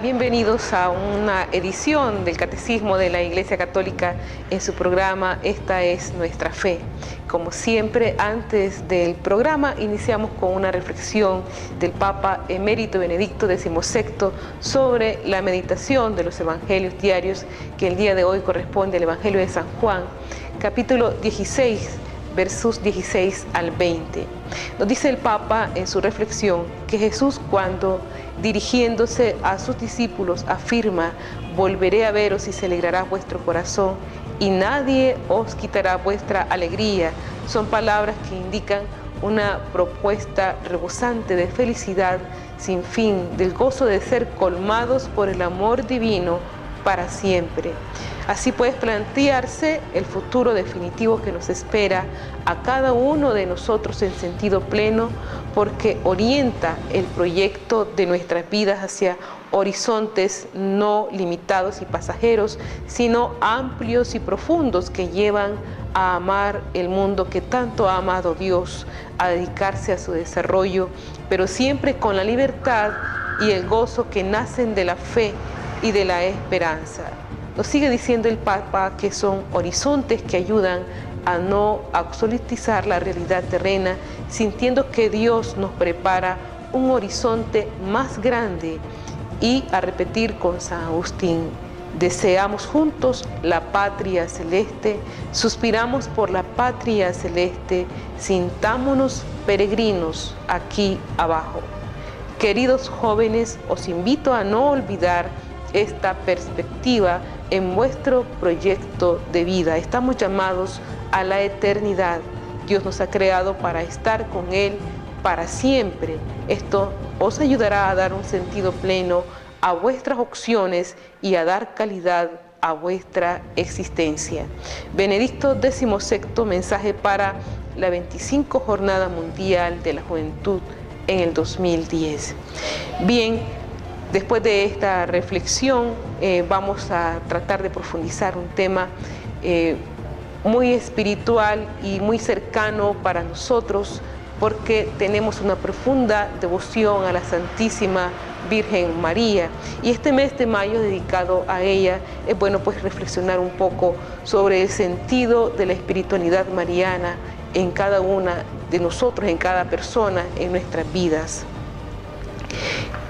Bienvenidos a una edición del Catecismo de la Iglesia Católica en su programa Esta es nuestra fe. Como siempre, antes del programa iniciamos con una reflexión del Papa Emérito Benedicto XVI sobre la meditación de los Evangelios diarios, que el día de hoy corresponde al Evangelio de San Juan, capítulo 16, versos 16 al 20. Nos dice el Papa en su reflexión que Jesús, cuando dirigiéndose a sus discípulos afirma: volveré a veros y se alegrará vuestro corazón y nadie os quitará vuestra alegría, son palabras que indican una propuesta rebosante de felicidad sin fin, del gozo de ser colmados por el amor divino para siempre. Así puede plantearse el futuro definitivo que nos espera a cada uno de nosotros en sentido pleno, porque orienta el proyecto de nuestras vidas hacia horizontes no limitados y pasajeros, sino amplios y profundos, que llevan a amar el mundo que tanto ha amado Dios, a dedicarse a su desarrollo, pero siempre con la libertad y el gozo que nacen de la fe y de la esperanza. Nos sigue diciendo el Papa que son horizontes que ayudan a no absolutizar la realidad terrena, sintiendo que Dios nos prepara un horizonte más grande, y a repetir con San Agustín: deseamos juntos la patria celeste, suspiramos por la patria celeste, sintámonos peregrinos aquí abajo. Queridos jóvenes, os invito a no olvidar esta perspectiva en vuestro proyecto de vida. Estamos llamados a la eternidad. Dios nos ha creado para estar con Él para siempre. Esto os ayudará a dar un sentido pleno a vuestras opciones y a dar calidad a vuestra existencia. Benedicto XVI, mensaje para la 25 Jornada Mundial de la Juventud en el 2010. Bien, después de esta reflexión vamos a tratar de profundizar un tema muy espiritual y muy cercano para nosotros, porque tenemos una profunda devoción a la Santísima Virgen María, y este mes de mayo dedicado a ella es bueno pues reflexionar un poco sobre el sentido de la espiritualidad mariana en cada una de nosotros, en cada persona, en nuestras vidas.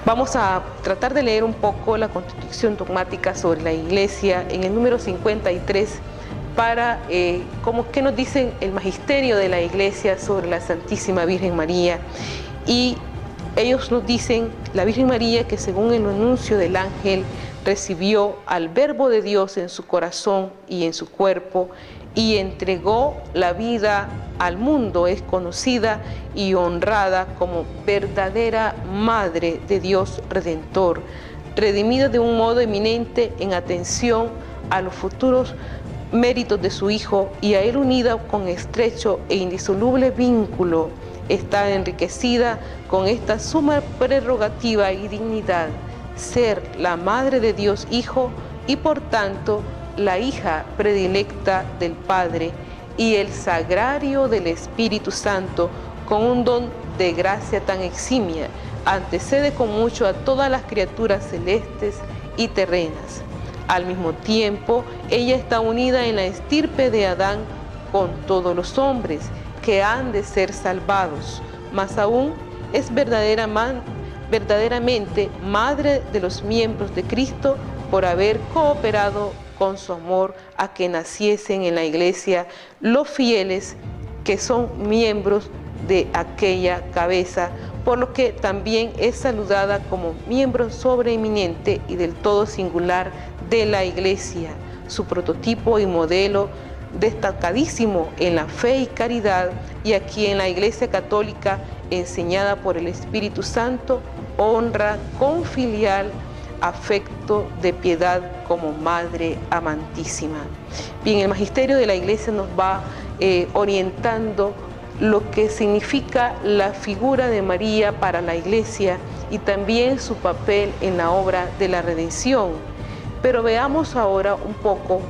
Vamos a tratar de leer un poco la Constitución Dogmática sobre la Iglesia en el número 53 para como que nos dicen el magisterio de la Iglesia sobre la Santísima Virgen María. Y ellos nos dicen: la Virgen María, que según el anuncio del ángel recibió al Verbo de Dios en su corazón y en su cuerpo y entregó la vida al mundo, es conocida y honrada como verdadera Madre de Dios Redentor, redimida de un modo eminente en atención a los futuros méritos de su Hijo, y a Él unida con estrecho e indisoluble vínculo, está enriquecida con esta suma prerrogativa y dignidad: ser la Madre de Dios Hijo y por tanto la hija predilecta del Padre, y el sagrario del Espíritu Santo, con un don de gracia tan eximia, antecede con mucho a todas las criaturas celestes y terrenas. Al mismo tiempo, ella está unida en la estirpe de Adán con todos los hombres que han de ser salvados. Más aún, es verdaderamente madre de los miembros de Cristo, por haber cooperado con su amor a que naciesen en la Iglesia los fieles que son miembros de aquella cabeza, por lo que también es saludada como miembro sobreeminente y del todo singular de la Iglesia, su prototipo y modelo destacadísimo en la fe y caridad, y a quien la Iglesia Católica, enseñada por el Espíritu Santo, honra con filial afecto de piedad como Madre amantísima. Bien, el magisterio de la Iglesia nos va orientando lo que significa la figura de María para la Iglesia y también su papel en la obra de la redención. Pero veamos ahora un poco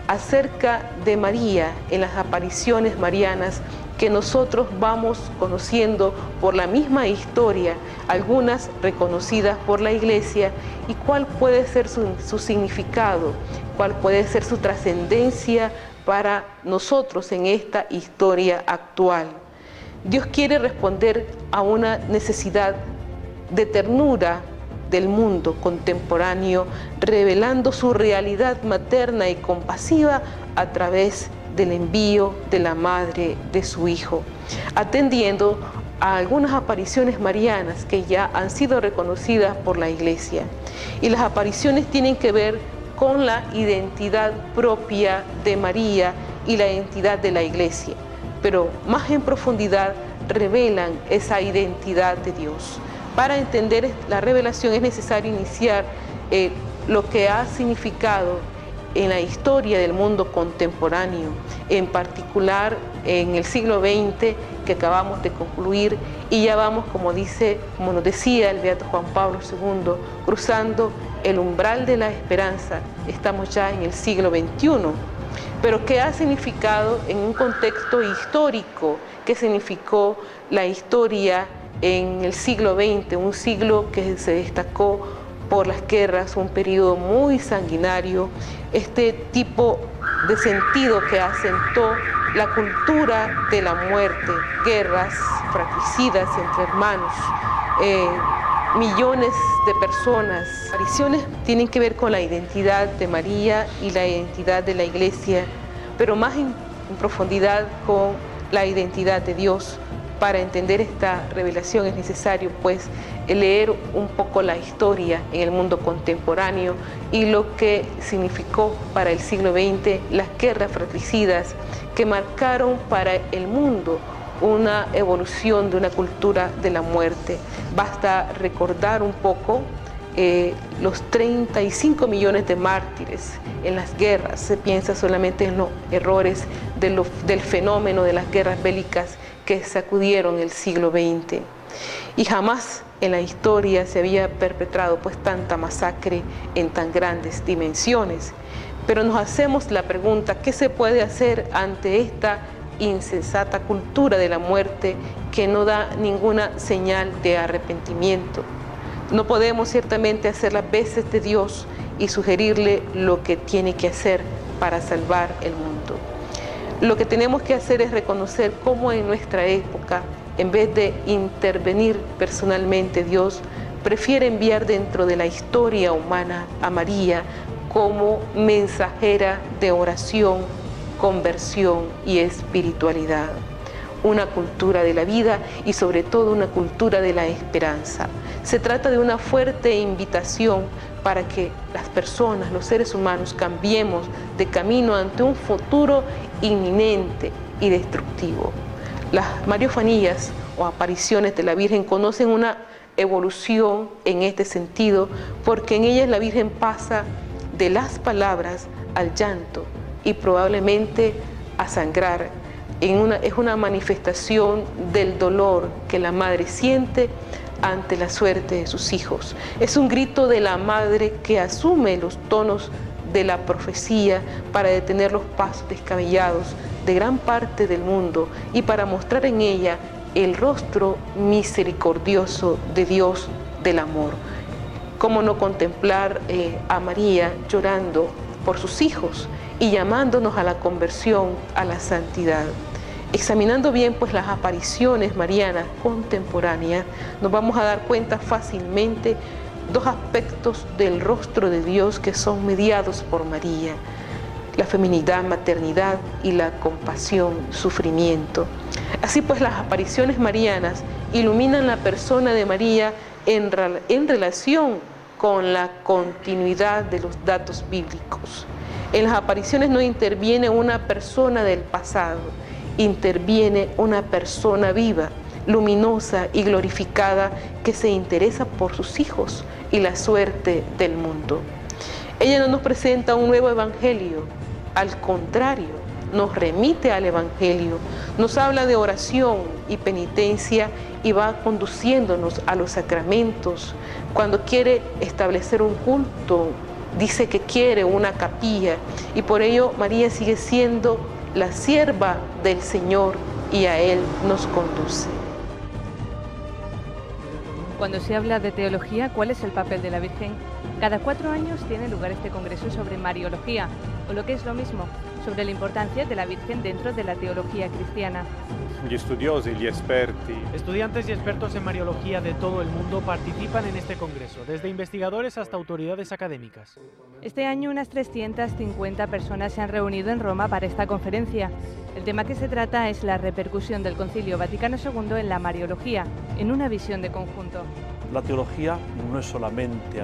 acerca de María en las apariciones marianas que nosotros vamos conociendo por la misma historia, algunas reconocidas por la Iglesia, y cuál puede ser su significado, cuál puede ser su trascendencia para nosotros en esta historia actual. Dios quiere responder a una necesidad de ternura del mundo contemporáneo, revelando su realidad materna y compasiva a través del envío de la madre de su Hijo, atendiendo a algunas apariciones marianas que ya han sido reconocidas por la Iglesia. Y las apariciones tienen que ver con la identidad propia de María y la identidad de la Iglesia, pero más en profundidad revelan esa identidad de Dios. Para entender la revelación es necesario iniciar lo que ha significado en la historia del mundo contemporáneo, en particular en el siglo XX que acabamos de concluir, y ya vamos, como nos decía el Beato Juan Pablo II, cruzando el umbral de la esperanza. Estamos ya en el siglo XXI, pero ¿qué ha significado en un contexto histórico? ¿Qué significó la historia en el siglo XX? Un siglo que se destacó por las guerras, un periodo muy sanguinario, este tipo de sentido que asentó la cultura de la muerte, guerras fratricidas entre hermanos, millones de personas. Las apariciones tienen que ver con la identidad de María y la identidad de la Iglesia, pero más en profundidad con la identidad de Dios. Para entender esta revelación es necesario, pues, leer un poco la historia en el mundo contemporáneo y lo que significó para el siglo XX las guerras fratricidas que marcaron para el mundo una evolución de una cultura de la muerte. Basta recordar un poco los 35 millones de mártires en las guerras. Se piensa solamente en los errores del fenómeno de las guerras bélicas que sacudieron el siglo XX. Y jamás en la historia se había perpetrado pues tanta masacre en tan grandes dimensiones. Pero nos hacemos la pregunta, ¿qué se puede hacer ante esta insensata cultura de la muerte que no da ninguna señal de arrepentimiento? No podemos ciertamente hacer las veces de Dios y sugerirle lo que tiene que hacer para salvar el mundo. Lo que tenemos que hacer es reconocer cómo en nuestra época, en vez de intervenir personalmente, Dios prefiere enviar dentro de la historia humana a María como mensajera de oración, conversión y espiritualidad. Una cultura de la vida y sobre todo una cultura de la esperanza. Se trata de una fuerte invitación para que las personas, los seres humanos, cambiemos de camino ante un futuro inminente y destructivo. Las mariofanías o apariciones de la Virgen conocen una evolución en este sentido, porque en ellas la Virgen pasa de las palabras al llanto y probablemente a sangrar. Es una manifestación del dolor que la madre siente ante la suerte de sus hijos. Es un grito de la madre que asume los tonos de la profecía para detener los pasos descabellados de gran parte del mundo y para mostrar en ella el rostro misericordioso de Dios del amor. ¿Cómo no contemplar a María llorando por sus hijos y llamándonos a la conversión, a la santidad? Examinando bien pues las apariciones marianas contemporáneas, nos vamos a dar cuenta fácilmente dos aspectos del rostro de Dios que son mediados por María: la feminidad, maternidad y la compasión, sufrimiento. Así pues, las apariciones marianas iluminan la persona de María en relación con la continuidad de los datos bíblicos. En las apariciones no interviene una persona del pasado, interviene una persona viva, luminosa y glorificada que se interesa por sus hijos y la suerte del mundo. Ella no nos presenta un nuevo evangelio, al contrario, nos remite al evangelio, nos habla de oración y penitencia y va conduciéndonos a los sacramentos. Cuando quiere establecer un culto, dice que quiere una capilla, y por ello María sigue siendo la sierva del Señor y a Él nos conduce. Cuando se habla de teología, ¿cuál es el papel de la Virgen? Cada 4 años tiene lugar este congreso sobre Mariología, o lo que es lo mismo, sobre la importancia de la Virgen dentro de la teología cristiana. Estudiantes y expertos en Mariología de todo el mundo participan en este congreso, desde investigadores hasta autoridades académicas. Este año unas 350 personas se han reunido en Roma para esta conferencia. El tema que se trata es la repercusión del Concilio Vaticano II en la Mariología, en una visión de conjunto. La teología no es solamente,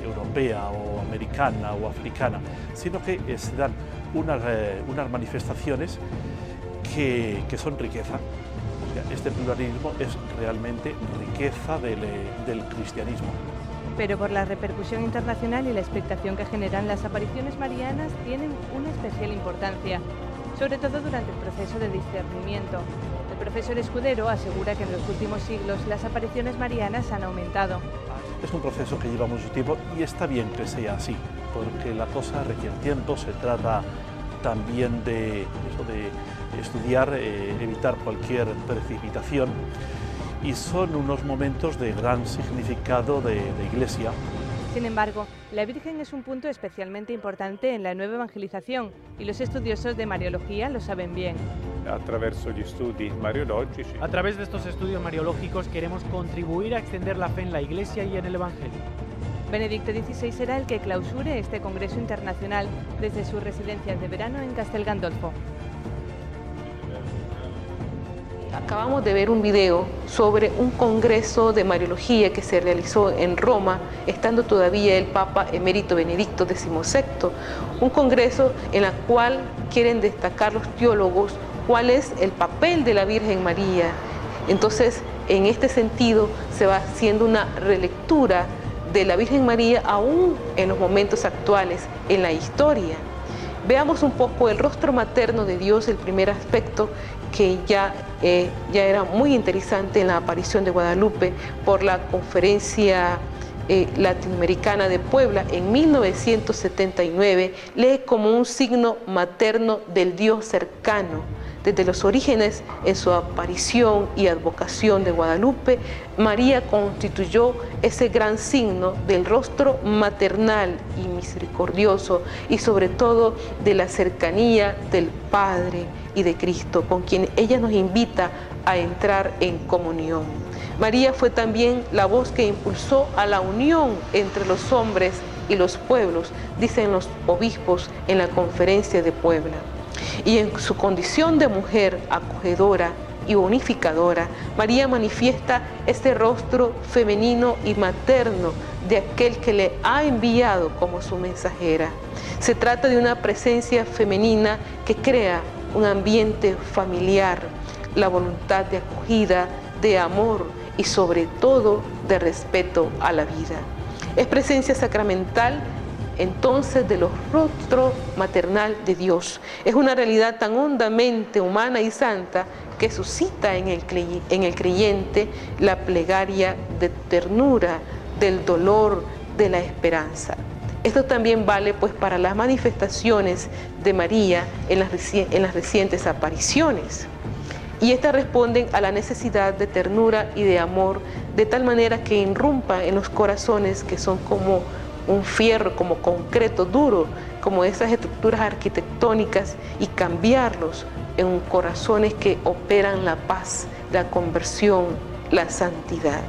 europea o americana o africana, sino que se dan unas manifestaciones que son riqueza. O sea, este pluralismo es realmente riqueza del cristianismo. Pero por la repercusión internacional y la expectación que generan, las apariciones marianas tienen una especial importancia, sobre todo durante el proceso de discernimiento. El profesor Escudero asegura que en los últimos siglos las apariciones marianas han aumentado. Es un proceso que lleva mucho tiempo y está bien que sea así, porque la cosa requiere tiempo, se trata también de estudiar, evitar cualquier precipitación, y son unos momentos de gran significado de Iglesia. Sin embargo, la Virgen es un punto especialmente importante en la nueva evangelización y los estudiosos de Mariología lo saben bien. A través de estos estudios mariológicos queremos contribuir a extender la fe en la Iglesia y en el Evangelio. Benedicto XVI será el que clausure este congreso internacional desde sus residencias de verano en Castel Gandolfo. Acabamos de ver un video sobre un congreso de Mariología que se realizó en Roma, estando todavía el Papa Emérito Benedicto XVI, un congreso en el cual quieren destacar los teólogos cuál es el papel de la Virgen María. Entonces, en este sentido, se va haciendo una relectura de la Virgen María aún en los momentos actuales, en la historia. Veamos un poco el rostro materno de Dios, el primer aspecto que ya era muy interesante en la aparición de Guadalupe por la Conferencia Latinoamericana de Puebla en 1979, lee como un signo materno del Dios cercano. Desde los orígenes, en su aparición y advocación de Guadalupe, María constituyó ese gran signo del rostro maternal y misericordioso, y sobre todo de la cercanía del Padre y de Cristo, con quien ella nos invita a entrar en comunión. María fue también la voz que impulsó a la unión entre los hombres y los pueblos, dicen los obispos en la Conferencia de Puebla. Y en su condición de mujer acogedora y unificadora, María manifiesta este rostro femenino y materno de aquel que le ha enviado como su mensajera. Se trata de una presencia femenina que crea un ambiente familiar, la voluntad de acogida, de amor y sobre todo de respeto a la vida. Es presencia sacramental entonces del rostro maternal de Dios. Es una realidad tan hondamente humana y santa que suscita en el creyente la plegaria de ternura, del dolor, de la esperanza. Esto también vale pues para las manifestaciones de María en las recientes apariciones. Y estas responden a la necesidad de ternura y de amor, de tal manera que irrumpa en los corazones que son como un fierro, como concreto duro, como esas estructuras arquitectónicas, y cambiarlos en corazones que operan la paz, la conversión, la santidad.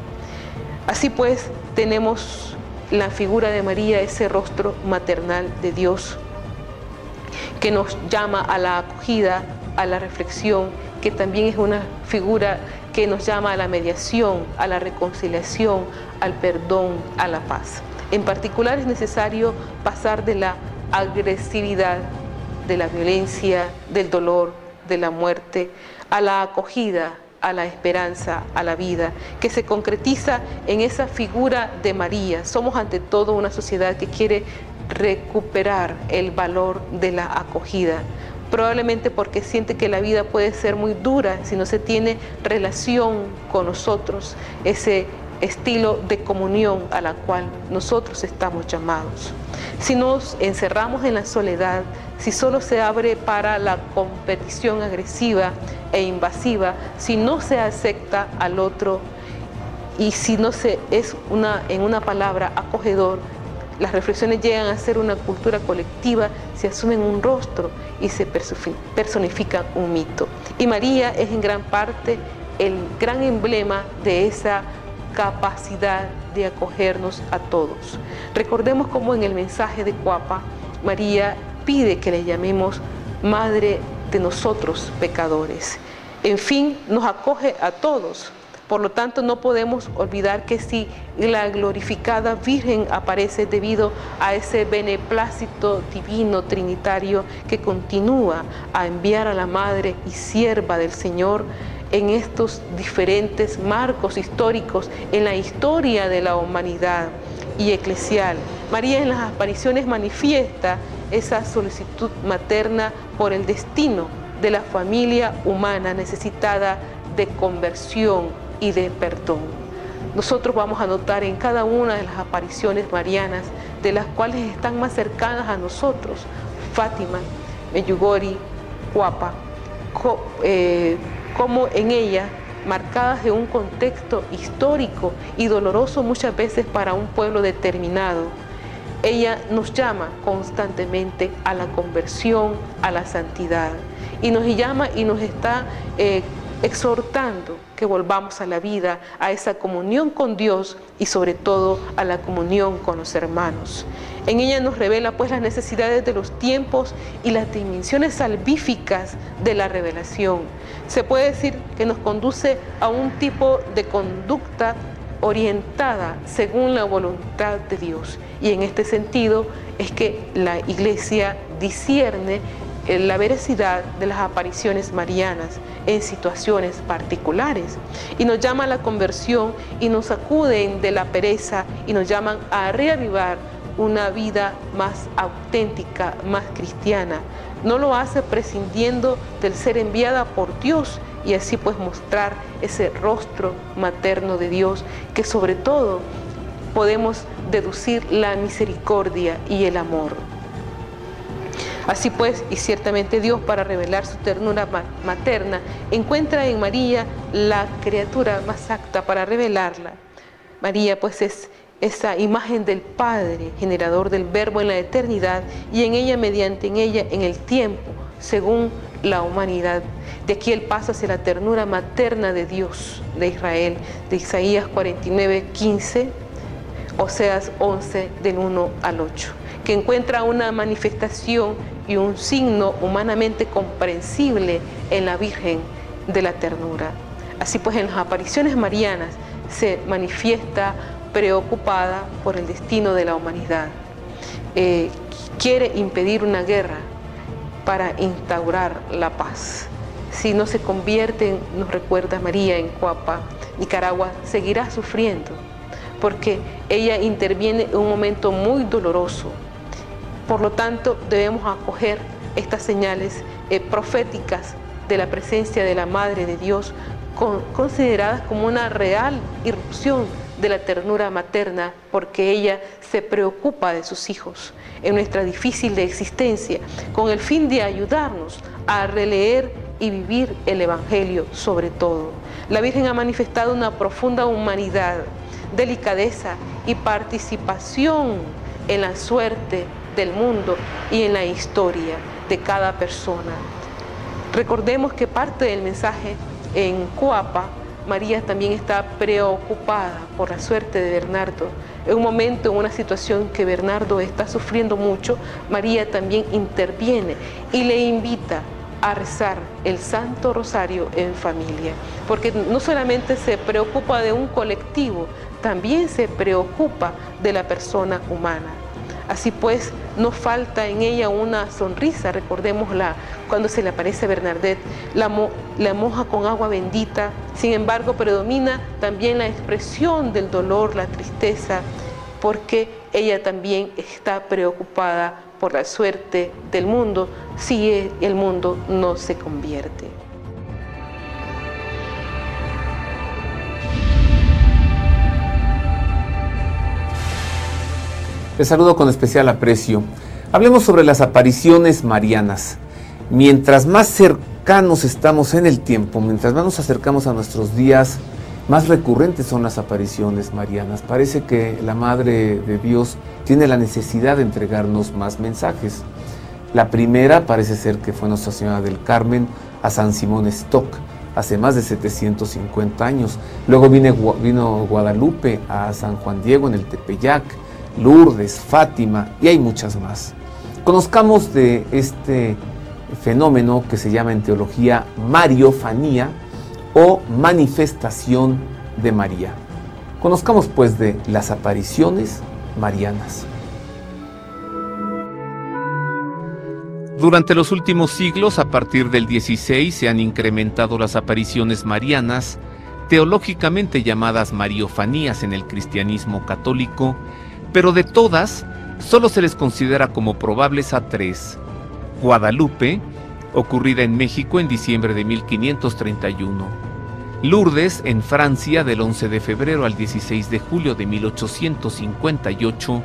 Así pues, tenemos la figura de María, ese rostro maternal de Dios, que nos llama a la acogida, a la reflexión, que también es una figura que nos llama a la mediación, a la reconciliación, al perdón, a la paz. En particular es necesario pasar de la agresividad, de la violencia, del dolor, de la muerte, a la acogida, a la esperanza, a la vida, que se concretiza en esa figura de María. Somos ante todo una sociedad que quiere recuperar el valor de la acogida, probablemente porque siente que la vida puede ser muy dura si no se tiene relación con nosotros, ese estilo de comunión a la cual nosotros estamos llamados. Si nos encerramos en la soledad, si solo se abre para la competición agresiva e invasiva, si no se acepta al otro y si no se es en una palabra acogedor, las reflexiones llegan a ser una cultura colectiva, se asumen un rostro y se personifican un mito. Y María es en gran parte el gran emblema de esa capacidad de acogernos a todos. Recordemos cómo en el mensaje de Cuapa, María pide que le llamemos Madre de nosotros pecadores. En fin, nos acoge a todos. Por lo tanto, no podemos olvidar que si la glorificada Virgen aparece debido a ese beneplácito divino trinitario que continúa a enviar a la Madre y sierva del Señor en estos diferentes marcos históricos en la historia de la humanidad y eclesial. María en las apariciones manifiesta esa solicitud materna por el destino de la familia humana necesitada de conversión y de perdón. Nosotros vamos a notar en cada una de las apariciones marianas, de las cuales están más cercanas a nosotros, Fátima, Medjugorje, Cuapa, como en ella, marcadas de un contexto histórico y doloroso muchas veces para un pueblo determinado, ella nos llama constantemente a la conversión, a la santidad, y nos llama y nos está exhortando que volvamos a la vida, a esa comunión con Dios y sobre todo a la comunión con los hermanos. En ella nos revela pues las necesidades de los tiempos y las dimensiones salvíficas de la revelación. Se puede decir que nos conduce a un tipo de conducta orientada según la voluntad de Dios. Y en este sentido es que la Iglesia discierne la veracidad de las apariciones marianas en situaciones particulares y nos llama a la conversión y nos sacuden de la pereza y nos llaman a reavivar una vida más auténtica, más cristiana. No lo hace prescindiendo del ser enviada por Dios y así pues mostrar ese rostro materno de Dios que sobre todo podemos deducir la misericordia y el amor. Así pues, y ciertamente Dios, para revelar su ternura materna, encuentra en María la criatura más apta para revelarla. María, pues, es esa imagen del Padre, generador del Verbo en la eternidad, y en ella, mediante en ella, en el tiempo, según la humanidad. De aquí el paso hacia la ternura materna de Dios, de Israel, de Isaías 49:15, Oseas 11, del 1 al 8, que encuentra una manifestación y un signo humanamente comprensible en la Virgen de la ternura. Así pues, en las apariciones marianas se manifiesta preocupada por el destino de la humanidad. Quiere impedir una guerra para instaurar la paz. Si no se convierte, nos recuerda María en Cuapa, Nicaragua seguirá sufriendo, porque ella interviene en un momento muy doloroso. Por lo tanto, debemos acoger estas señales proféticas de la presencia de la Madre de Dios, consideradas como una real irrupción de la ternura materna, porque ella se preocupa de sus hijos en nuestra difícil existencia, con el fin de ayudarnos a releer y vivir el Evangelio sobre todo. La Virgen ha manifestado una profunda humanidad, delicadeza y participación en la suerte del mundo y en la historia de cada persona. Recordemos que parte del mensaje en Cuapa, María también está preocupada por la suerte de Bernardo. En un momento, en una situación que Bernardo está sufriendo mucho, María también interviene y le invita a rezar el Santo Rosario en familia, porque no solamente se preocupa de un colectivo, también se preocupa de la persona humana. Así pues, no falta en ella una sonrisa. Recordémosla cuando se le aparece a Bernadette, la moja con agua bendita. Sin embargo, predomina también la expresión del dolor, la tristeza, porque ella también está preocupada por la suerte del mundo si el mundo no se convierte. Les saludo con especial aprecio. Hablemos sobre las apariciones marianas. Mientras más cercanos estamos en el tiempo, mientras más nos acercamos a nuestros días, más recurrentes son las apariciones marianas. Parece que la Madre de Dios tiene la necesidad de entregarnos más mensajes. La primera parece ser que fue Nuestra Señora del Carmen a San Simón Stock, hace más de 750 años. Luego vino Guadalupe a San Juan Diego en el Tepeyac, Lourdes, Fátima, y hay muchas más. Conozcamos de este fenómeno que se llama en teología mariofanía o manifestación de María. Conozcamos pues de las apariciones marianas. Durante los últimos siglos, a partir del XVI, se han incrementado las apariciones marianas, teológicamente llamadas mariofanías en el cristianismo católico, pero de todas, solo se les considera como probables a tres: Guadalupe, ocurrida en México en diciembre de 1531, Lourdes, en Francia, del 11 de febrero al 16 de julio de 1858,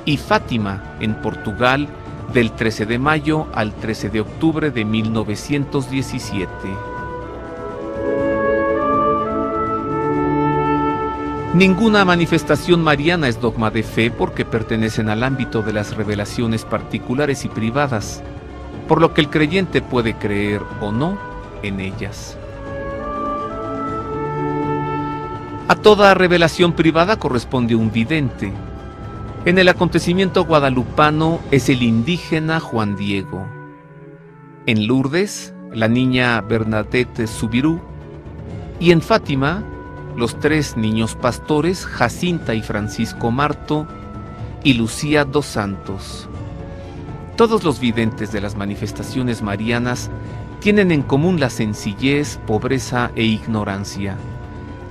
y Fátima, en Portugal, del 13 de mayo al 13 de octubre de 1917. Ninguna manifestación mariana es dogma de fe porque pertenecen al ámbito de las revelaciones particulares y privadas, por lo que el creyente puede creer o no en ellas. A toda revelación privada corresponde un vidente. En el acontecimiento guadalupano es el indígena Juan Diego. En Lourdes, la niña Bernadette Subirú. Y en Fátima, los tres niños pastores, Jacinta y Francisco Marto, y Lucía dos Santos. Todos los videntes de las manifestaciones marianas tienen en común la sencillez, pobreza e ignorancia,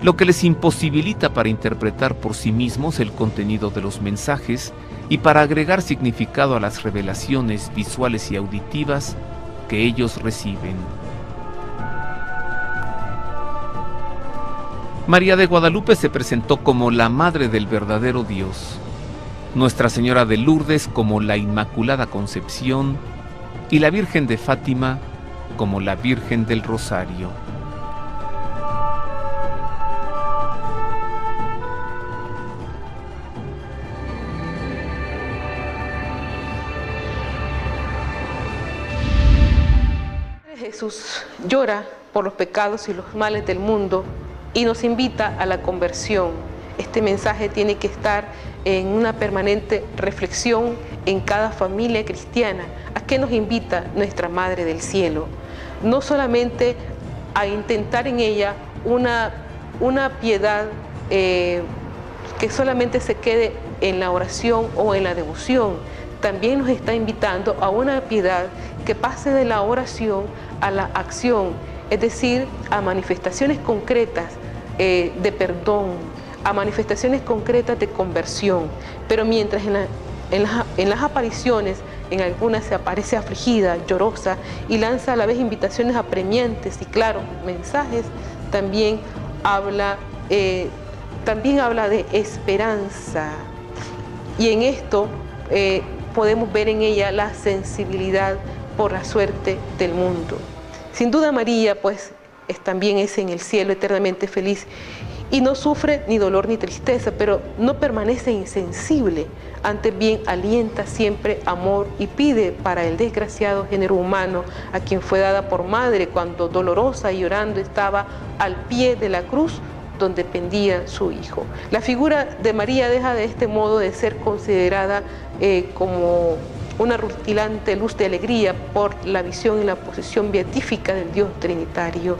lo que les imposibilita para interpretar por sí mismos el contenido de los mensajes y para agregar significado a las revelaciones visuales y auditivas que ellos reciben. María de Guadalupe se presentó como la Madre del verdadero Dios, Nuestra Señora de Lourdes como la Inmaculada Concepción y la Virgen de Fátima como la Virgen del Rosario. Jesús llora por los pecados y los males del mundo y nos invita a la conversión. Este mensaje tiene que estar en una permanente reflexión en cada familia cristiana. ¿A qué nos invita nuestra Madre del Cielo? No solamente a intentar en ella una piedad que solamente se quede en la oración o en la devoción. También nos está invitando a una piedad que pase de la oración a la acción, es decir, a manifestaciones concretas de perdón, a manifestaciones concretas de conversión. Pero mientras en las apariciones, en algunas se aparece afligida, llorosa y lanza a la vez invitaciones apremiantes y claro, mensajes, también habla de esperanza. Y en esto podemos ver en ella la sensibilidad por la suerte del mundo. Sin duda María, pues, también es en el cielo eternamente feliz y no sufre ni dolor ni tristeza, pero no permanece insensible, antes bien alienta siempre amor y pide para el desgraciado género humano a quien fue dada por madre cuando dolorosa y llorando estaba al pie de la cruz donde pendía su hijo. La figura de María deja de este modo de ser considerada como una rutilante luz de alegría por la visión y la posesión beatífica del Dios Trinitario,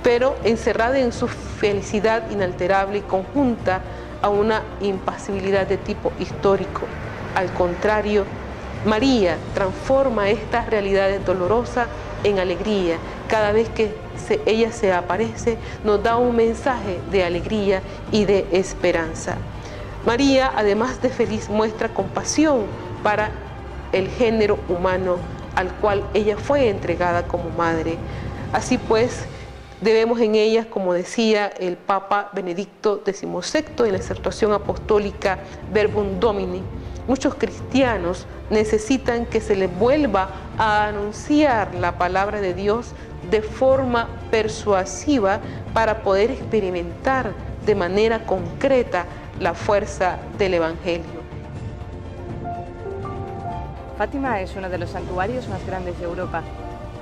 pero encerrada en su felicidad inalterable y conjunta a una impasibilidad de tipo histórico. Al contrario, María transforma estas realidades dolorosas en alegría. Cada vez que ella se aparece, nos da un mensaje de alegría y de esperanza. María, además de feliz, muestra compasión para el género humano al cual ella fue entregada como madre. Así pues, debemos en ellas, como decía el Papa Benedicto XVI en la exhortación apostólica Verbum Domini, muchos cristianos necesitan que se les vuelva a anunciar la palabra de Dios de forma persuasiva para poder experimentar de manera concreta la fuerza del Evangelio. Fátima es uno de los santuarios más grandes de Europa.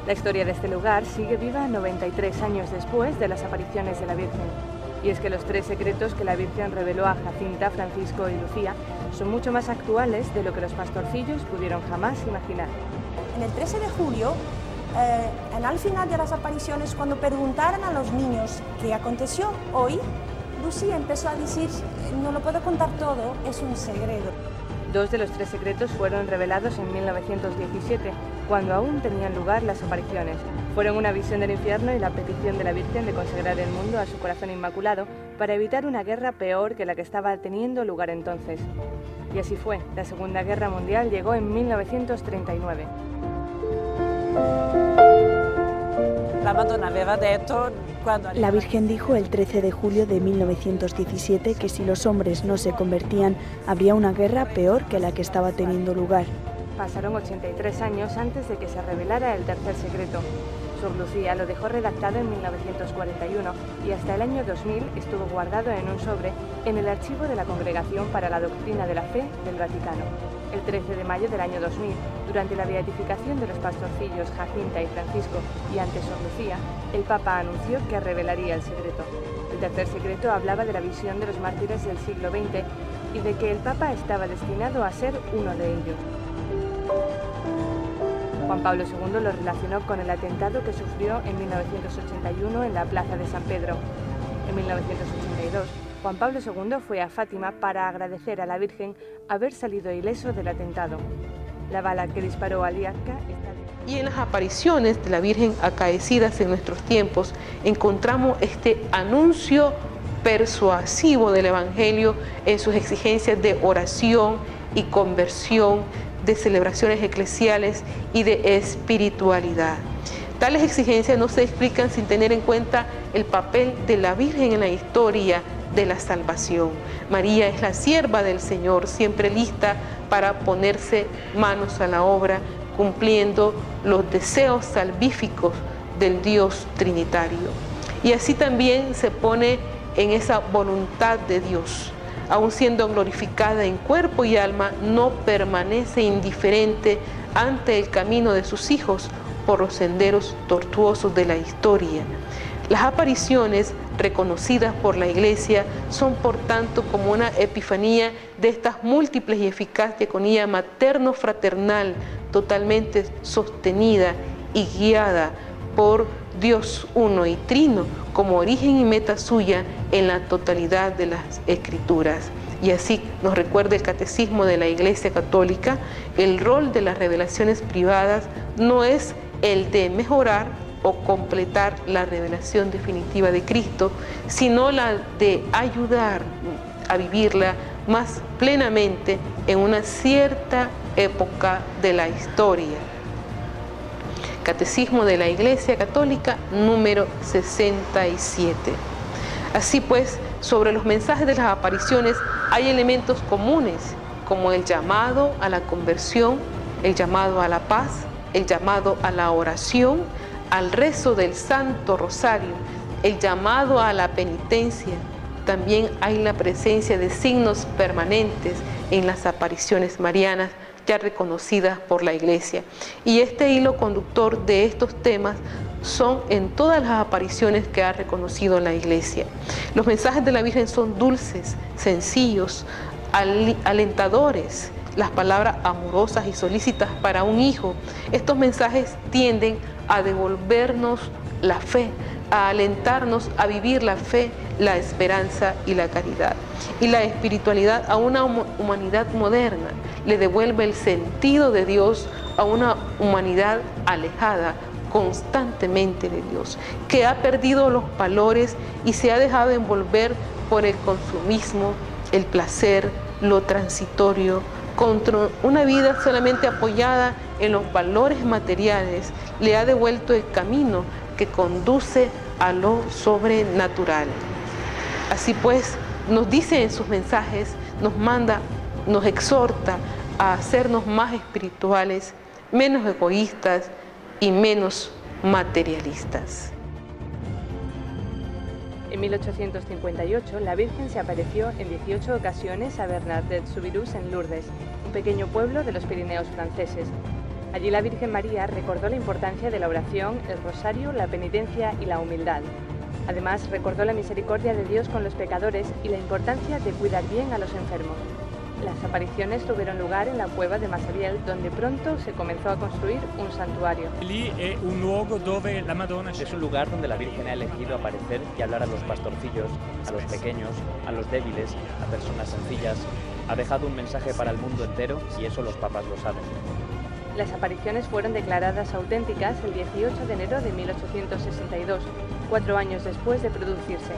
La historia de este lugar sigue viva 93 años después de las apariciones de la Virgen. Y es que los 3 secretos que la Virgen reveló a Jacinta, Francisco y Lucía son mucho más actuales de lo que los pastorcillos pudieron jamás imaginar. En el 13 de julio, al final de las apariciones, cuando preguntaron a los niños qué aconteció hoy, Lucía empezó a decir, no lo puedo contar todo, es un secreto. 2 de los 3 secretos fueron revelados en 1917, cuando aún tenían lugar las apariciones. Fueron una visión del infierno y la petición de la Virgen de consagrar el mundo a su corazón inmaculado para evitar una guerra peor que la que estaba teniendo lugar entonces. Y así fue, la Segunda Guerra Mundial llegó en 1939. La Virgen dijo el 13 de julio de 1917 que si los hombres no se convertían, habría una guerra peor que la que estaba teniendo lugar. Pasaron 83 años antes de que se revelara el tercer secreto. Sor Lucía lo dejó redactado en 1941 y hasta el año 2000 estuvo guardado en un sobre en el archivo de la Congregación para la Doctrina de la Fe del Vaticano. El 13 de mayo del año 2000, durante la beatificación de los pastorcillos Jacinta y Francisco y ante Sor Lucía, el Papa anunció que revelaría el secreto. El tercer secreto hablaba de la visión de los mártires del siglo XX y de que el Papa estaba destinado a ser uno de ellos. Juan Pablo II lo relacionó con el atentado que sufrió en 1981 en la Plaza de San Pedro. En 1982, Juan Pablo II fue a Fátima para agradecer a la Virgen haber salido ileso del atentado. La bala que disparó a Liatka está... Y en las apariciones de la Virgen acaecidas en nuestros tiempos encontramos este anuncio persuasivo del Evangelio en sus exigencias de oración y conversión, de celebraciones eclesiales y de espiritualidad. Tales exigencias no se explican sin tener en cuenta el papel de la Virgen en la historia de la salvación. María es la sierva del Señor, siempre lista para ponerse manos a la obra, cumpliendo los deseos salvíficos del Dios Trinitario. Y así también se pone en esa voluntad de Dios. Aun siendo glorificada en cuerpo y alma, no permanece indiferente ante el camino de sus hijos por los senderos tortuosos de la historia. Las apariciones reconocidas por la Iglesia son por tanto como una epifanía de estas múltiples y eficaz diaconía materno-fraternal totalmente sostenida y guiada por Dios uno y trino como origen y meta suya en la totalidad de las Escrituras. Y así nos recuerda el Catecismo de la Iglesia Católica, el rol de las revelaciones privadas no es el de mejorar o completar la revelación definitiva de Cristo, sino la de ayudar a vivirla más plenamente en una cierta época de la historia. Catecismo de la Iglesia Católica número 67. Así pues, sobre los mensajes de las apariciones hay elementos comunes, como el llamado a la conversión, el llamado a la paz, el llamado a la oración, al rezo del Santo Rosario, el llamado a la penitencia. También hay la presencia de signos permanentes en las apariciones marianas ya reconocidas por la Iglesia. Y este hilo conductor de estos temas son en todas las apariciones que ha reconocido la Iglesia. Los mensajes de la Virgen son dulces, sencillos, alentadores, las palabras amorosas y solícitas para un hijo. Estos mensajes tienden a devolvernos la fe, a alentarnos a vivir la fe, la esperanza y la caridad. Y la espiritualidad a una humanidad moderna le devuelve el sentido de Dios a una humanidad alejada constantemente de Dios, que ha perdido los valores y se ha dejado envolver por el consumismo, el placer, lo transitorio, contra una vida solamente apoyada en los valores materiales, le ha devuelto el camino que conduce a lo sobrenatural. Así pues, nos dice en sus mensajes, nos manda, nos exhorta a hacernos más espirituales, menos egoístas y menos materialistas. En 1858, la Virgen se apareció en 18 ocasiones a Bernadette-Soubirous en Lourdes, un pequeño pueblo de los Pirineos franceses. Allí la Virgen María recordó la importancia de la oración, el rosario, la penitencia y la humildad. Además, recordó la misericordia de Dios con los pecadores y la importancia de cuidar bien a los enfermos. Las apariciones tuvieron lugar en la cueva de Massabielle, donde pronto se comenzó a construir un santuario. Es un lugar donde la Virgen ha elegido aparecer y hablar a los pastorcillos, a los pequeños, a los débiles, a personas sencillas. Ha dejado un mensaje para el mundo entero y eso los papas lo saben. Las apariciones fueron declaradas auténticas el 18 de enero de 1862, 4 años después de producirse.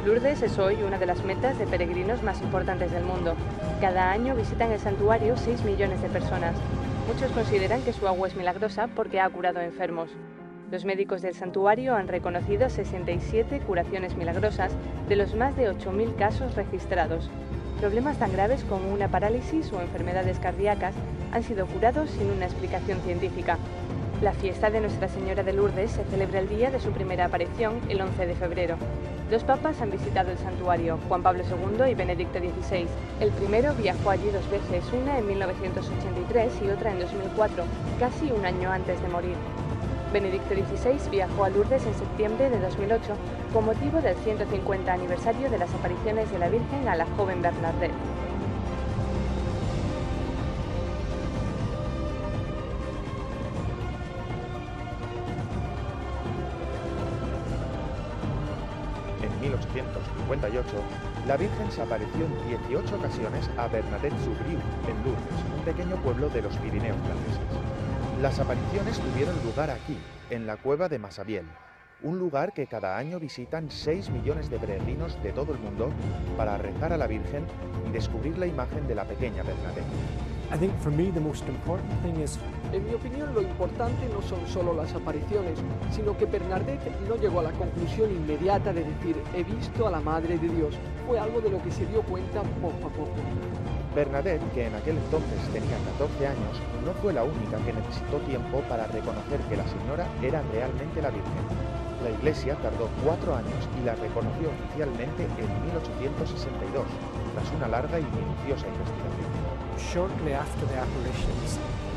Lourdes es hoy una de las metas de peregrinos más importantes del mundo. Cada año visitan el santuario 6 millones de personas. Muchos consideran que su agua es milagrosa porque ha curado enfermos. Los médicos del santuario han reconocido 67 curaciones milagrosas de los más de 8.000 casos registrados. Problemas tan graves como una parálisis o enfermedades cardíacas han sido curados sin una explicación científica. La fiesta de Nuestra Señora de Lourdes se celebra el día de su primera aparición, el 11 de febrero. 2 papas han visitado el santuario, Juan Pablo II y Benedicto XVI. El primero viajó allí 2 veces, una en 1983 y otra en 2004, casi un año antes de morir. Benedicto XVI viajó a Lourdes en septiembre de 2008 con motivo del 150 aniversario de las apariciones de la Virgen a la joven Bernadette. En 1858, la Virgen se apareció en 18 ocasiones a Bernadette-Soubirous, en Lourdes, un pequeño pueblo de los Pirineos franceses. Las apariciones tuvieron lugar aquí, en la cueva de Massabielle, un lugar que cada año visitan 6 millones de peregrinos de todo el mundo para rezar a la Virgen y descubrir la imagen de la pequeña Bernadette. En mi opinión, lo importante no son solo las apariciones, sino que Bernadette no llegó a la conclusión inmediata de decir «he visto a la Madre de Dios». Fue algo de lo que se dio cuenta poco a poco. Bernadette, que en aquel entonces tenía 14 años, no fue la única que necesitó tiempo para reconocer que la señora era realmente la Virgen. La Iglesia tardó 4 años y la reconoció oficialmente en 1862, tras una larga y minuciosa investigación.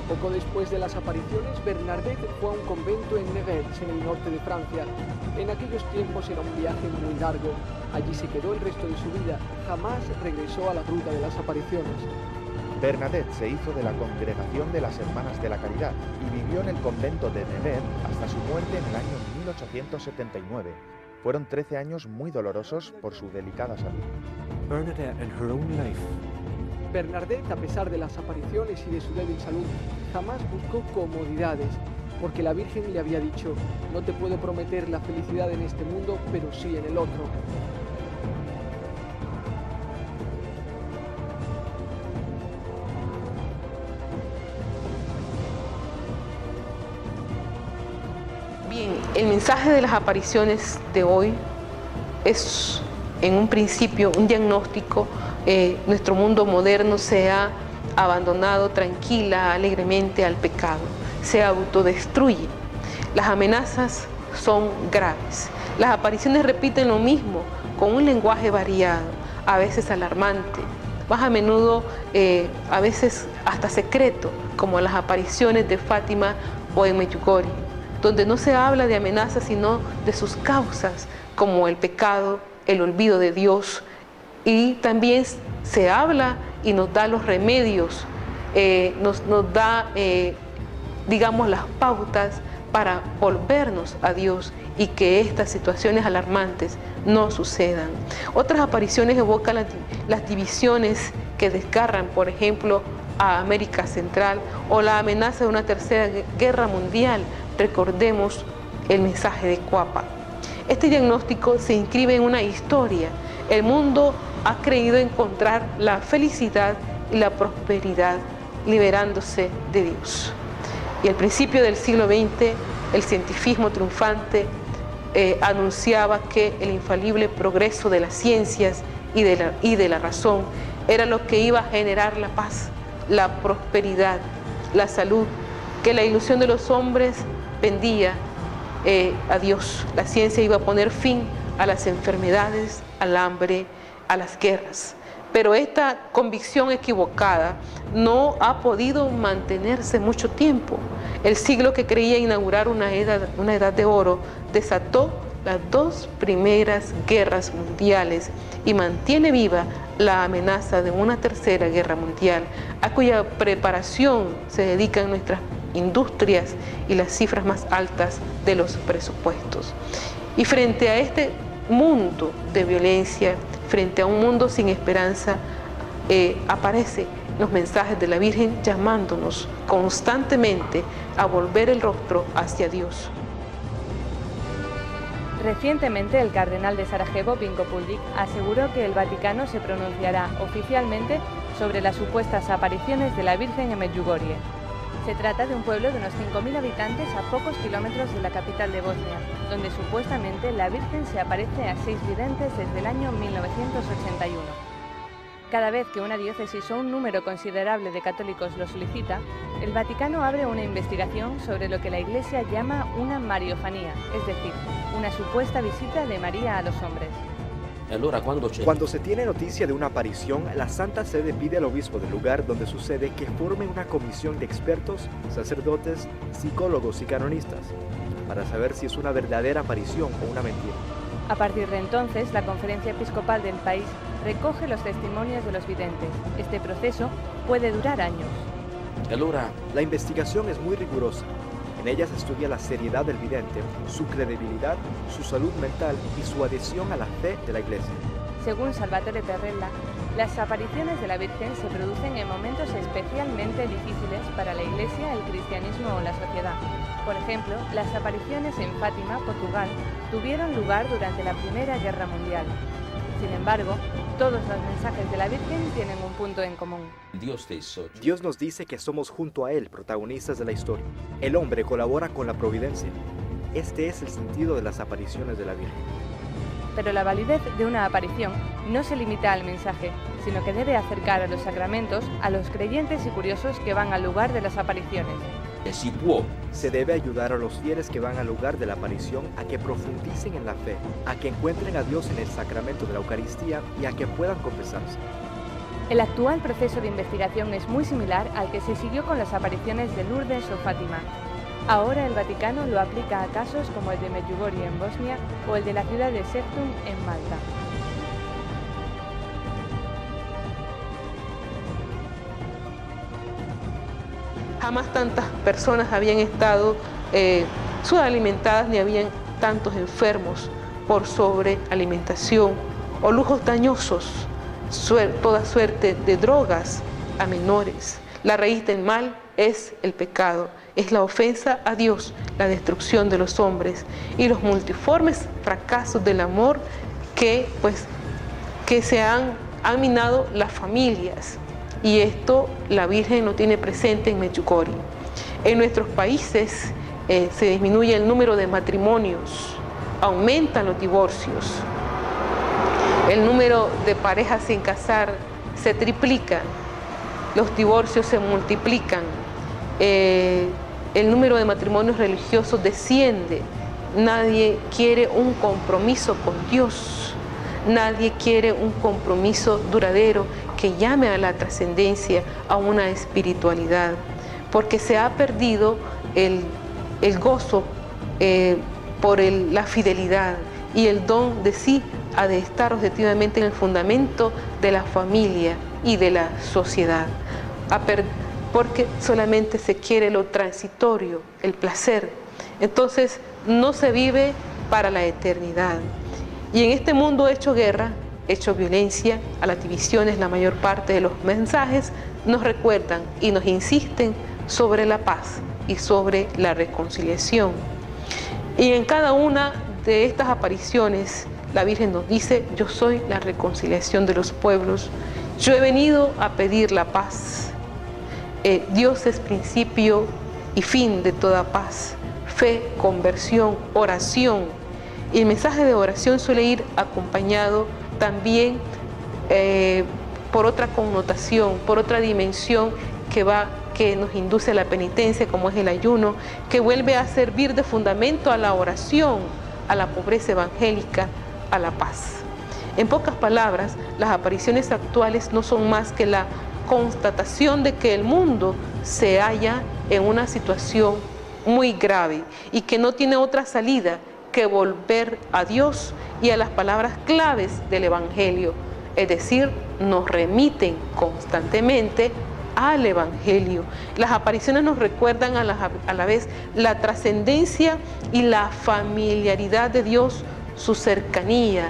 Poco después de las apariciones, Bernadette fue a un convento en Nevers, en el norte de Francia. En aquellos tiempos era un viaje muy largo. Allí se quedó el resto de su vida. Jamás regresó a la ruta de las apariciones. Bernadette se hizo de la congregación de las Hermanas de la Caridad y vivió en el convento de Nevers hasta su muerte en el año 1879. Fueron 13 años muy dolorosos por su delicada salud. Bernadette, a pesar de las apariciones y de su débil salud, jamás buscó comodidades, porque la Virgen le había dicho, no te puedo prometer la felicidad en este mundo, pero sí en el otro. Bien, el mensaje de las apariciones de hoy es, en un principio, un diagnóstico. Nuestro mundo moderno se ha abandonado tranquila, alegremente al pecado, se autodestruye. Las amenazas son graves. Las apariciones repiten lo mismo, con un lenguaje variado, a veces alarmante, más a menudo, a veces hasta secreto, como las apariciones de Fátima o en Medjugorje, donde no se habla de amenazas, sino de sus causas, como el pecado, el olvido de Dios, y también se habla y nos da los remedios, nos da, digamos, las pautas para volvernos a Dios y que estas situaciones alarmantes no sucedan. Otras apariciones evocan las divisiones que desgarran, por ejemplo, a América Central o la amenaza de una tercera guerra mundial. Recordemos el mensaje de Cuapa. Este diagnóstico se inscribe en una historia. El mundo ha creído encontrar la felicidad y la prosperidad liberándose de Dios. Y al principio del siglo XX, el cientifismo triunfante anunciaba que el infalible progreso de las ciencias y de la razón era lo que iba a generar la paz la prosperidad, la salud, que la ilusión de los hombres pendía a Dios. La ciencia iba a poner fin a las enfermedades, al hambre, a las guerras. Pero esta convicción equivocada no ha podido mantenerse mucho tiempo. El siglo que creía inaugurar una edad de oro desató las dos primeras guerras mundiales y mantiene viva la amenaza de una tercera guerra mundial, a cuya preparación se dedican nuestras industrias y las cifras más altas de los presupuestos. Y frente a este mundo de violencia, frente a un mundo sin esperanza, aparecen los mensajes de la Virgen llamándonos constantemente a volver el rostro hacia Dios. Recientemente, el cardenal de Sarajevo, Vinko Puldic, aseguró que el Vaticano se pronunciará oficialmente sobre las supuestas apariciones de la Virgen en Medjugorje. Se trata de un pueblo de unos 5.000 habitantes a pocos kilómetros de la capital de Bosnia, donde supuestamente la Virgen se aparece a 6 videntes desde el año 1981. Cada vez que una diócesis o un número considerable de católicos lo solicita, el Vaticano abre una investigación sobre lo que la Iglesia llama una mariofanía, es decir, una supuesta visita de María a los hombres. Cuando se tiene noticia de una aparición, la Santa Sede pide al obispo del lugar donde sucede que forme una comisión de expertos, sacerdotes, psicólogos y canonistas, para saber si es una verdadera aparición o una mentira. A partir de entonces, la Conferencia Episcopal del país recoge los testimonios de los videntes. Este proceso puede durar años. La investigación es muy rigurosa. En ella se estudia la seriedad del vidente, su credibilidad, su salud mental y su adhesión a la fe de la Iglesia. Según Salvatore Perrella, las apariciones de la Virgen se producen en momentos especialmente difíciles para la Iglesia, el cristianismo o la sociedad. Por ejemplo, las apariciones en Fátima, Portugal, tuvieron lugar durante la Primera Guerra Mundial. Sin embargo, todos los mensajes de la Virgen tienen un punto en común. Dios nos dice que somos junto a Él protagonistas de la historia. El hombre colabora con la providencia. Este es el sentido de las apariciones de la Virgen. Pero la validez de una aparición no se limita al mensaje, sino que debe acercar a los sacramentos a los creyentes y curiosos que van al lugar de las apariciones. Se debe ayudar a los fieles que van al lugar de la aparición a que profundicen en la fe, a que encuentren a Dios en el sacramento de la Eucaristía y a que puedan confesarse. El actual proceso de investigación es muy similar al que se siguió con las apariciones de Lourdes o Fátima. Ahora el Vaticano lo aplica a casos como el de Medjugorje en Bosnia o el de la ciudad de Seftum en Malta. Jamás tantas personas habían estado subalimentadas ni habían tantos enfermos por sobrealimentación o lujos dañosos, toda suerte de drogas a menores. La raíz del mal es el pecado, es la ofensa a Dios, la destrucción de los hombres y los multiformes fracasos del amor que se han minado las familias. Y esto la Virgen lo tiene presente en Medjugorje. En nuestros países se disminuye el número de matrimonios, aumentan los divorcios, el número de parejas sin casar se triplica, los divorcios se multiplican, el número de matrimonios religiosos desciende. Nadie quiere un compromiso con Dios, nadie quiere un compromiso duradero que llame a la trascendencia, a una espiritualidad, porque se ha perdido el gozo por la fidelidad y el don de sí ha de estar objetivamente en el fundamento de la familia y de la sociedad, porque solamente se quiere lo transitorio, el placer. Entonces no se vive para la eternidad. Y en este mundo hecho guerra, hecho violencia, a las divisiones, la mayor parte de los mensajes nos recuerdan y nos insisten sobre la paz y sobre la reconciliación. Y en cada una de estas apariciones, la Virgen nos dice: yo soy la reconciliación de los pueblos, yo he venido a pedir la paz. Dios es principio y fin de toda paz, fe, conversión, oración. Y el mensaje de oración suele ir acompañado también por otra connotación, por otra dimensión que nos induce a la penitencia, como es el ayuno, que vuelve a servir de fundamento a la oración, a la pobreza evangélica, a la paz. En pocas palabras, las apariciones actuales no son más que la constatación de que el mundo se halla en una situación muy grave y que no tiene otra salida que volver a Dios y a las palabras claves del Evangelio, es decir, nos remiten constantemente al Evangelio. Las apariciones nos recuerdan a la vez la trascendencia y la familiaridad de Dios, su cercanía,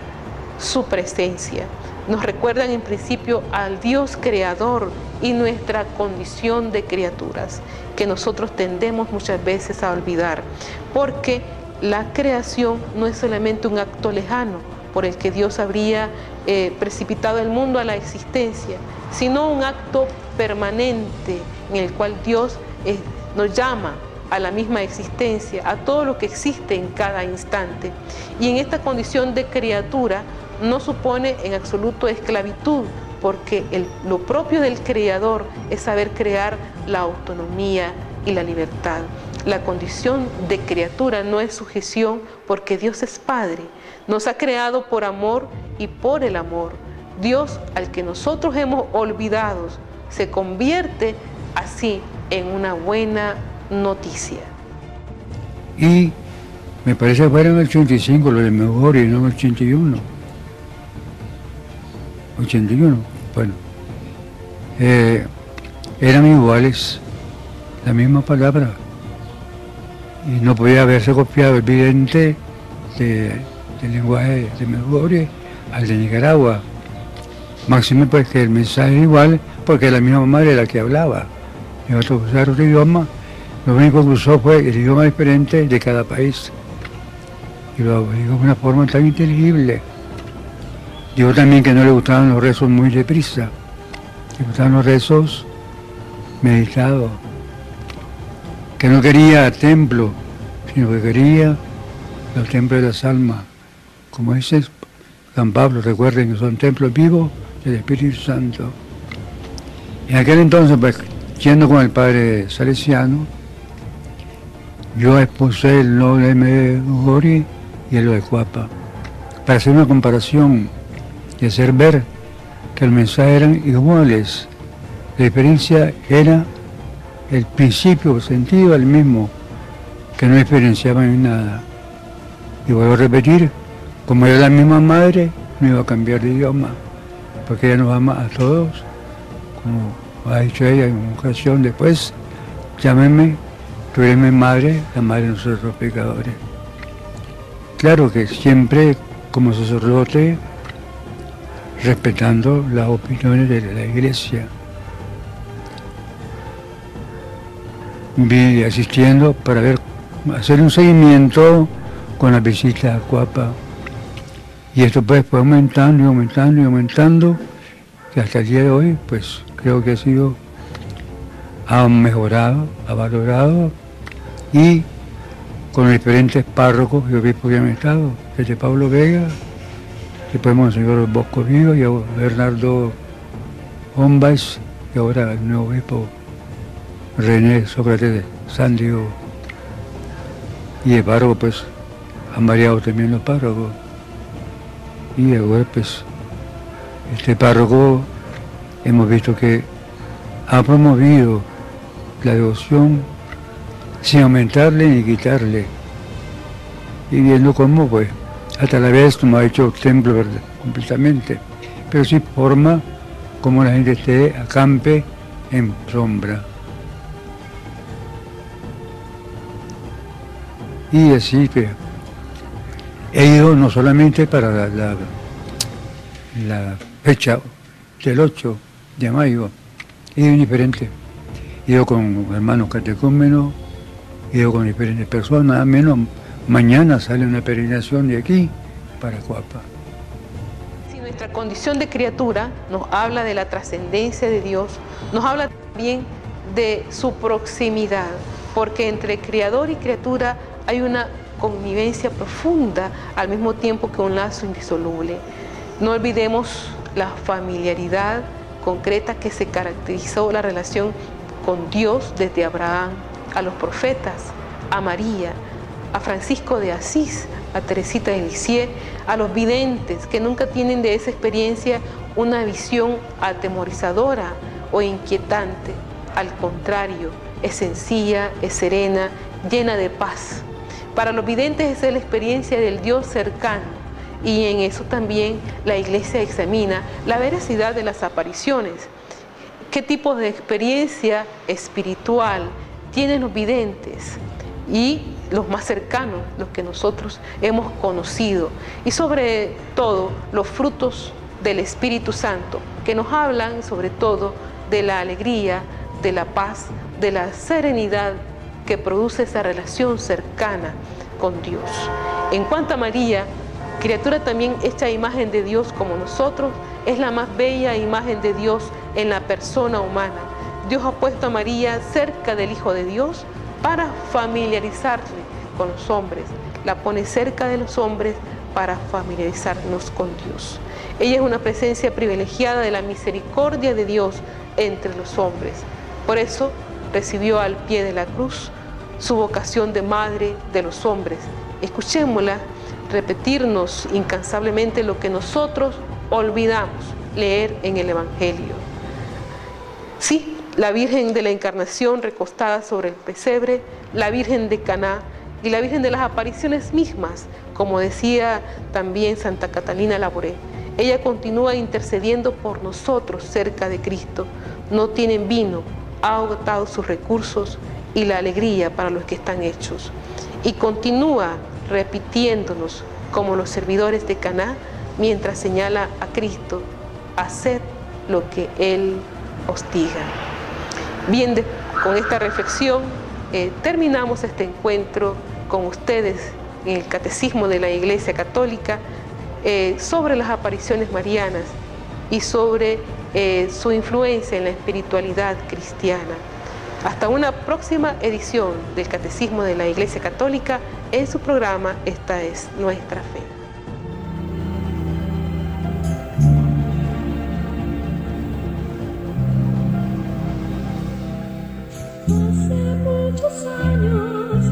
su presencia. Nos recuerdan en principio al Dios creador y nuestra condición de criaturas, que nosotros tendemos muchas veces a olvidar, porque la creación no es solamente un acto lejano por el que Dios habría precipitado el mundo a la existencia, sino un acto permanente en el cual Dios nos llama a la misma existencia, a todo lo que existe en cada instante. Y en esta condición de criatura no supone en absoluto esclavitud, porque lo propio del Creador es saber crear la autonomía y la libertad. La condición de criatura no es sujeción, porque Dios es Padre. Nos ha creado por amor y por el amor. Dios, al que nosotros hemos olvidado, se convierte así en una buena noticia. Y me parece que fue en el 85 lo de mejor y no en el 81. 81, bueno. Eran iguales, la misma palabra. Y no podía haberse copiado el vidente del lenguaje de Mejore al de Nicaragua. Máximo pues que el mensaje es igual, porque la misma madre la que hablaba. En otro idioma, lo único que usó fue el idioma diferente de cada país. Y lo dijo de una forma tan inteligible. Dijo también que no le gustaban los rezos muy deprisa. Le gustaban los rezos meditados. Que no quería templo, sino que quería los templos de las almas. Como dice San Pablo, recuerden que son templos vivos del Espíritu Santo. En aquel entonces, pues, yendo con el padre Salesiano, yo expuse el no de Mejori y el de Cuapa, para hacer una comparación y hacer ver que los mensajes eran iguales. La diferencia era el principio, el sentido el mismo, que no diferenciaban en nada. Y vuelvo a repetir, como era la misma madre, no iba a cambiar de idioma, porque ella nos ama a todos, como ha dicho ella en una ocasión después, llámenme, tú eres mi madre, la madre de nosotros pecadores. Claro que siempre como sacerdote, respetando las opiniones de la Iglesia. Vi asistiendo para hacer un seguimiento con la visita a Cuapa. Y esto pues fue aumentando y aumentando y aumentando, que hasta el día de hoy pues creo que ha mejorado, ha valorado, y con los diferentes párrocos y obispos que han estado, desde Pablo Vega, después Monseñor Bosco Vigo y a Bernardo Hombas, y ahora el nuevo obispo René Sócrates de San Diego. Y el párroco pues han variado también los párrocos. Y ahora pues este párroco hemos visto que ha promovido la devoción sin aumentarle ni quitarle. Y viendo cómo pues hasta la vez no ha hecho templo completamente, pero sí forma como la gente acampe en sombra. Y así que he ido no solamente para la fecha del 8 de mayo, he ido diferente. He ido con hermanos catecúmenos, he ido con diferentes personas, al menos mañana sale una peregrinación de aquí para Cuapa. Si nuestra condición de criatura nos habla de la trascendencia de Dios, nos habla también de su proximidad, porque entre creador y criatura hay una convivencia profunda, al mismo tiempo que un lazo indisoluble. No olvidemos la familiaridad concreta que se caracterizó la relación con Dios desde Abraham, a los profetas, a María, a Francisco de Asís, a Teresita de Lisieux, a los videntes que nunca tienen de esa experiencia una visión atemorizadora o inquietante. Al contrario, es sencilla, es serena, llena de paz. Para los videntes esa es la experiencia del Dios cercano, y en eso también la Iglesia examina la veracidad de las apariciones. ¿Qué tipo de experiencia espiritual tienen los videntes y los más cercanos, los que nosotros hemos conocido? Y sobre todo los frutos del Espíritu Santo, que nos hablan sobre todo de la alegría, de la paz, de la serenidad que produce esa relación cercana con Dios. En cuanto a María, criatura también hecha a imagen de Dios como nosotros, es la más bella imagen de Dios en la persona humana. Dios ha puesto a María cerca del Hijo de Dios para familiarizarle con los hombres. La pone cerca de los hombres para familiarizarnos con Dios. Ella es una presencia privilegiada de la misericordia de Dios entre los hombres. Por eso recibió al pie de la cruz su vocación de madre de los hombres. Escuchémosla repetirnos incansablemente lo que nosotros olvidamos leer en el Evangelio. Sí, la Virgen de la Encarnación recostada sobre el pesebre, la Virgen de Caná y la Virgen de las apariciones mismas, como decía también Santa Catalina Labouré. Ella continúa intercediendo por nosotros cerca de Cristo. No tienen vino, ha agotado sus recursos y la alegría para los que están hechos. Y continúa repitiéndonos como los servidores de Caná mientras señala a Cristo: haced lo que Él os diga. Bien, con esta reflexión terminamos este encuentro con ustedes en el Catecismo de la Iglesia Católica sobre las apariciones marianas y sobre su influencia en la espiritualidad cristiana. Hasta una próxima edición del Catecismo de la Iglesia Católica en su programa Esta es Nuestra Fe. Hace muchos años,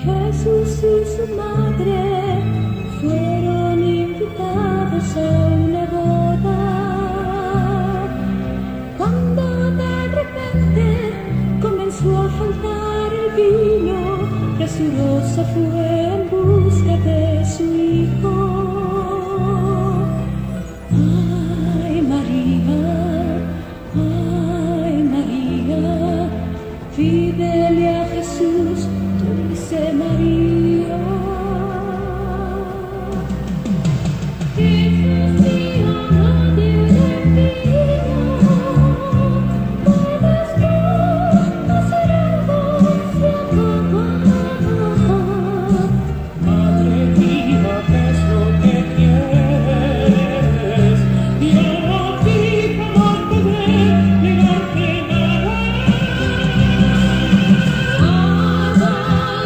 Jesús y su madre fueron invitados a una boda. Cuando de repente comenzó a faltar el vino, presurosa fue en busca de su hijo. Ay María, pídele a Jesús, dulce María. Jesús mío, no tiene vino, puedes tú hacer algo si acaba. Madre mía, ¿qué es lo que quieres? Yo aquí jamás podré negarte nada. Haga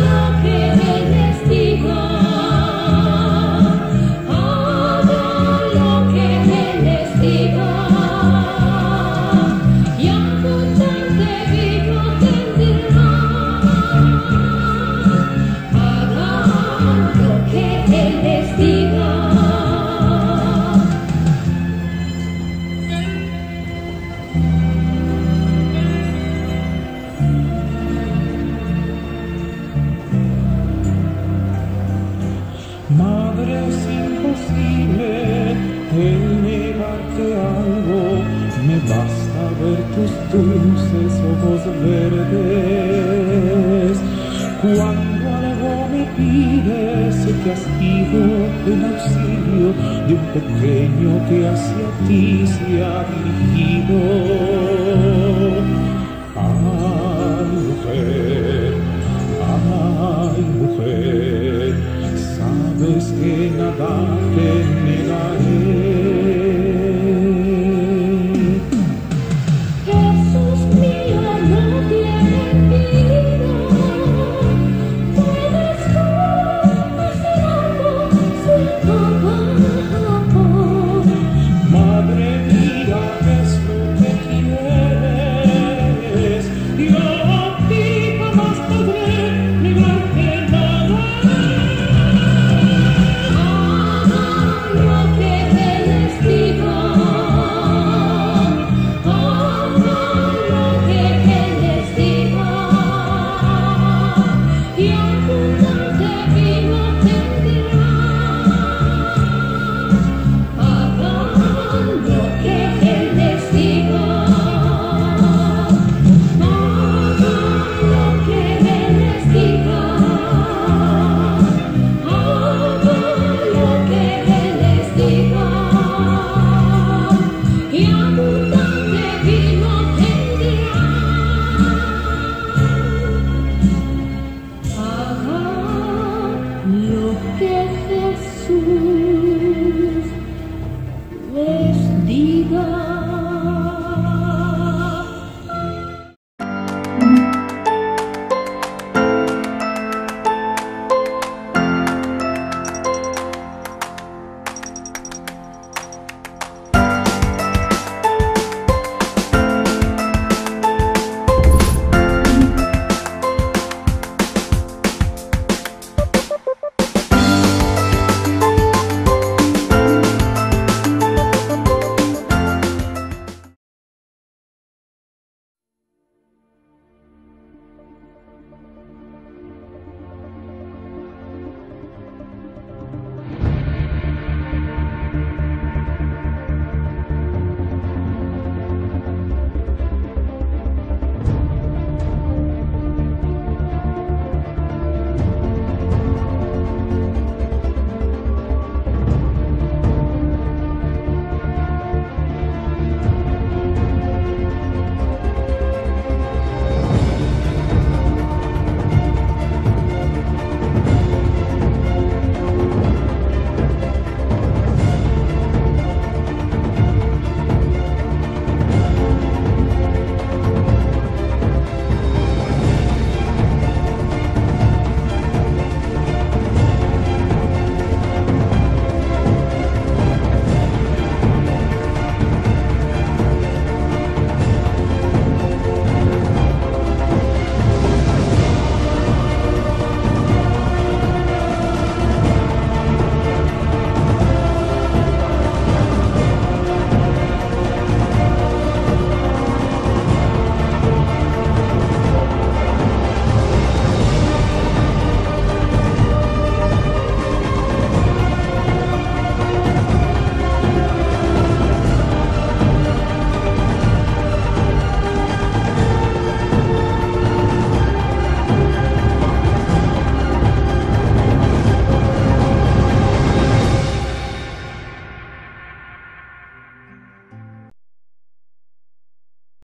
lo que Él les diga, haga lo que Él les diga, y abundante vino tendrán. Hagan lo que Él les diga. Madre, es imposible el negarte algo, me basta ver tus dulces ojos verdes. Cuando algo me pides, sé que has ido en auxilio de un pequeño que hacia ti se ha dirigido.